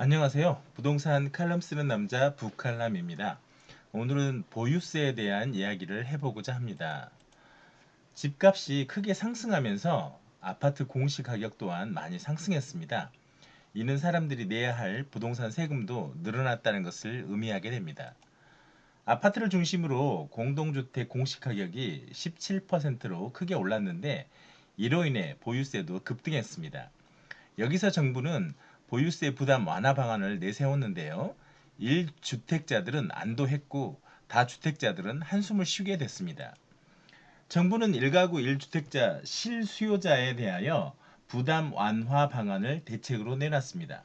안녕하세요. 부동산 칼럼 쓰는 남자 북칼럼입니다. 오늘은 보유세에 대한 이야기를 해보고자 합니다. 집값이 크게 상승하면서 아파트 공시가격 또한 많이 상승했습니다. 이는 사람들이 내야 할 부동산 세금도 늘어났다는 것을 의미하게 됩니다. 아파트를 중심으로 공동주택 공시가격이 17%로 크게 올랐는데 이로 인해 보유세도 급등했습니다. 여기서 정부는 보유세 부담 완화 방안을 내세웠는데요. 1주택자들은 안도했고 다주택자들은 한숨을 쉬게 됐습니다. 정부는 1가구 1주택자 실수요자에 대하여 부담 완화 방안을 대책으로 내놨습니다.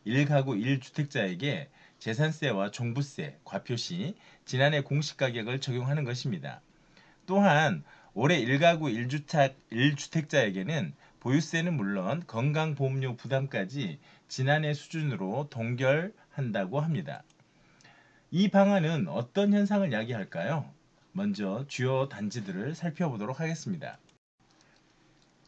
1가구 1주택자에게 재산세와 종부세, 과표시, 지난해 공시가격을 적용하는 것입니다. 또한 올해 1가구 1주택자에게는 보유세는 물론 건강보험료 부담까지 지난해 수준으로 동결한다고 합니다. 이 방안은 어떤 현상을 야기할까요? 먼저 주요 단지들을 살펴보도록 하겠습니다.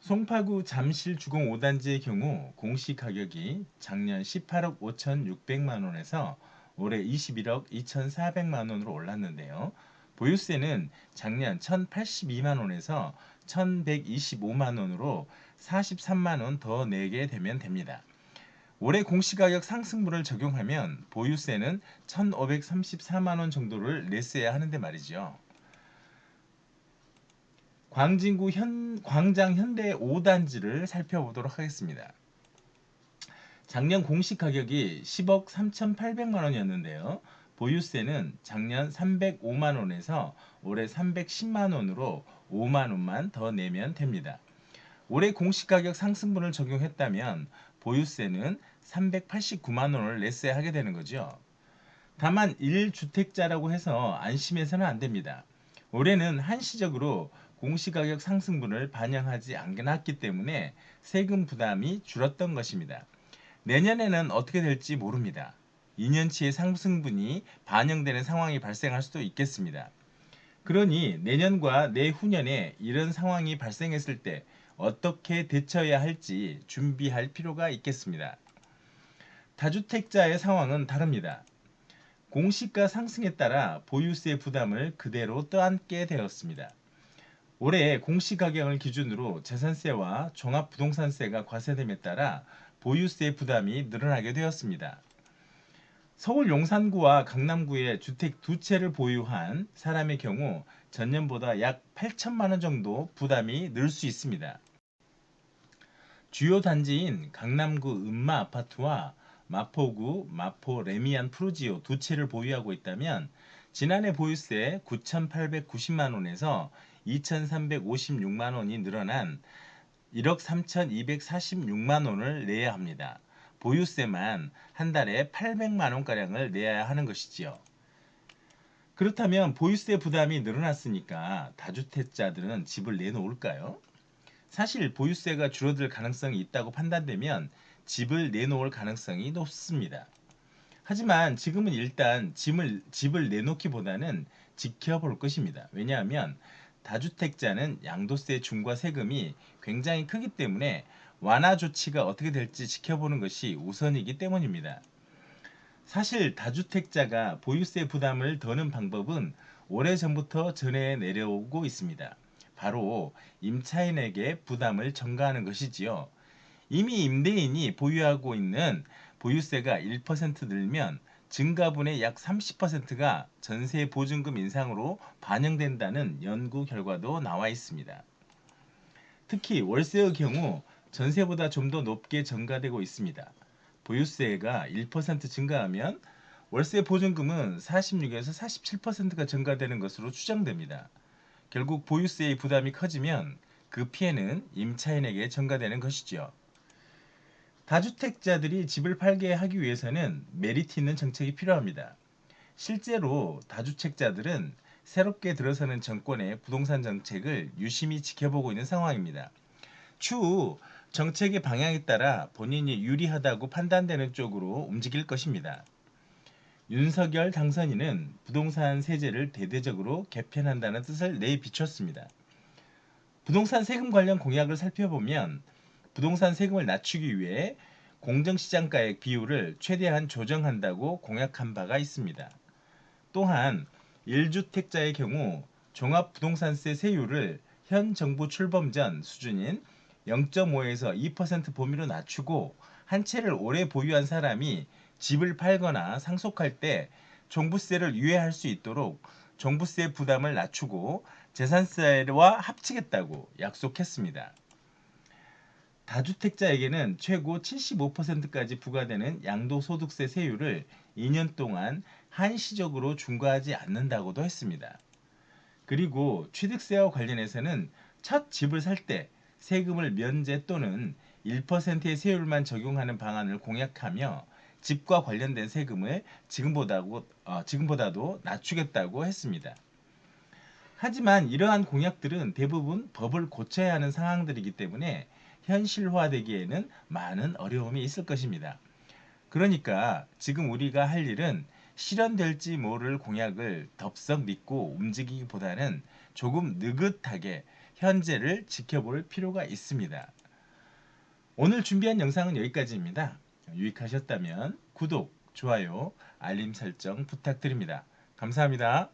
송파구 잠실 주공 5단지의 경우 공시가격이 작년 18억 5,600만 원에서 올해 21억 2,400만 원으로 올랐는데요. 보유세는 작년 1,082만 원에서 1,125만 원으로 43만 원 더 내게 되면 됩니다. 올해 공시가격 상승분을 적용하면 보유세는 1,534만 원 정도를 냈어야 하는데 말이죠. 광장 현대 5단지를 살펴보도록 하겠습니다. 작년 공시가격이 10억 3,800만 원이었는데요. 보유세는 작년 305만 원에서 올해 310만 원으로 5만 원만 더 내면 됩니다. 올해 공시가격 상승분을 적용했다면 보유세는 389만 원을 냈어야 하게 되는 거죠. 다만 1주택자라고 해서 안심해서는 안 됩니다. 올해는 한시적으로 공시가격 상승분을 반영하지 않았기 때문에 세금 부담이 줄었던 것입니다. 내년에는 어떻게 될지 모릅니다. 2년치의 상승분이 반영되는 상황이 발생할 수도 있겠습니다. 그러니 내년과 내후년에 이런 상황이 발생했을 때 어떻게 대처해야 할지 준비할 필요가 있겠습니다. 다주택자의 상황은 다릅니다. 공시가 상승에 따라 보유세 부담을 그대로 떠안게 되었습니다. 올해 공시가격을 기준으로 재산세와 종합부동산세가 과세됨에 따라 보유세 부담이 늘어나게 되었습니다. 서울 용산구와 강남구에 주택 두 채를 보유한 사람의 경우 전년보다 약 8천만 원 정도 부담이 늘 수 있습니다. 주요 단지인 강남구 은마 아파트와 마포구 마포 레미안 프루지오 두 채를 보유하고 있다면 지난해 보유세 9,890만 원에서 2,356만 원이 늘어난 1억 3,246만 원을 내야 합니다. 보유세만 한 달에 800만 원가량을 내야 하는 것이지요. 그렇다면 보유세 부담이 늘어났으니까 다주택자들은 집을 내놓을까요? 사실 보유세가 줄어들 가능성이 있다고 판단되면 집을 내놓을 가능성이 높습니다. 하지만 지금은 일단 집을 내놓기보다는 지켜볼 것입니다. 왜냐하면 다주택자는 양도세 중과 세금이 굉장히 크기 때문에 완화 조치가 어떻게 될지 지켜보는 것이 우선이기 때문입니다. 사실 다주택자가 보유세 부담을 더는 방법은 오래전부터 전해 내려오고 있습니다. 바로 임차인에게 부담을 전가하는 것이지요. 이미 임대인이 보유하고 있는 보유세가 1% 늘면 증가분의 약 30%가 전세 보증금 인상으로 반영된다는 연구 결과도 나와 있습니다. 특히 월세의 경우 전세보다 좀 더 높게 전가되고 있습니다. 보유세가 1% 증가하면 월세 보증금은 46에서 47%가 증가되는 것으로 추정됩니다. 결국 보유세의 부담이 커지면 그 피해는 임차인에게 전가되는 것이죠. 다주택자들이 집을 팔게 하기 위해서는 메리트 있는 정책이 필요합니다. 실제로 다주택자들은 새롭게 들어서는 정권의 부동산 정책을 유심히 지켜보고 있는 상황입니다. 추후 정책의 방향에 따라 본인이 유리하다고 판단되는 쪽으로 움직일 것입니다. 윤석열 당선인은 부동산 세제를 대대적으로 개편한다는 뜻을 내비쳤습니다. 부동산 세금 관련 공약을 살펴보면 부동산 세금을 낮추기 위해 공정시장가액 비율을 최대한 조정한다고 공약한 바가 있습니다. 또한 1주택자의 경우 종합부동산세 세율을 현 정부 출범 전 수준인 0.5에서 2% 범위로 낮추고 한 채를 오래 보유한 사람이 집을 팔거나 상속할 때 종부세를 유예할 수 있도록 종부세 부담을 낮추고 재산세와 합치겠다고 약속했습니다. 다주택자에게는 최고 75%까지 부과되는 양도소득세 세율을 2년 동안 한시적으로 중과하지 않는다고도 했습니다. 그리고 취득세와 관련해서는 첫 집을 살 때 세금을 면제 또는 1%의 세율만 적용하는 방안을 공약하며 집과 관련된 세금을 지금보다도 낮추겠다고 했습니다. 하지만 이러한 공약들은 대부분 법을 고쳐야 하는 상황들이기 때문에 현실화되기에는 많은 어려움이 있을 것입니다. 그러니까 지금 우리가 할 일은 실현될지 모를 공약을 덥석 믿고 움직이기보다는 조금 느긋하게 현재를 지켜볼 필요가 있습니다. 오늘 준비한 영상은 여기까지입니다. 유익하셨다면 구독, 좋아요, 알림 설정 부탁드립니다. 감사합니다.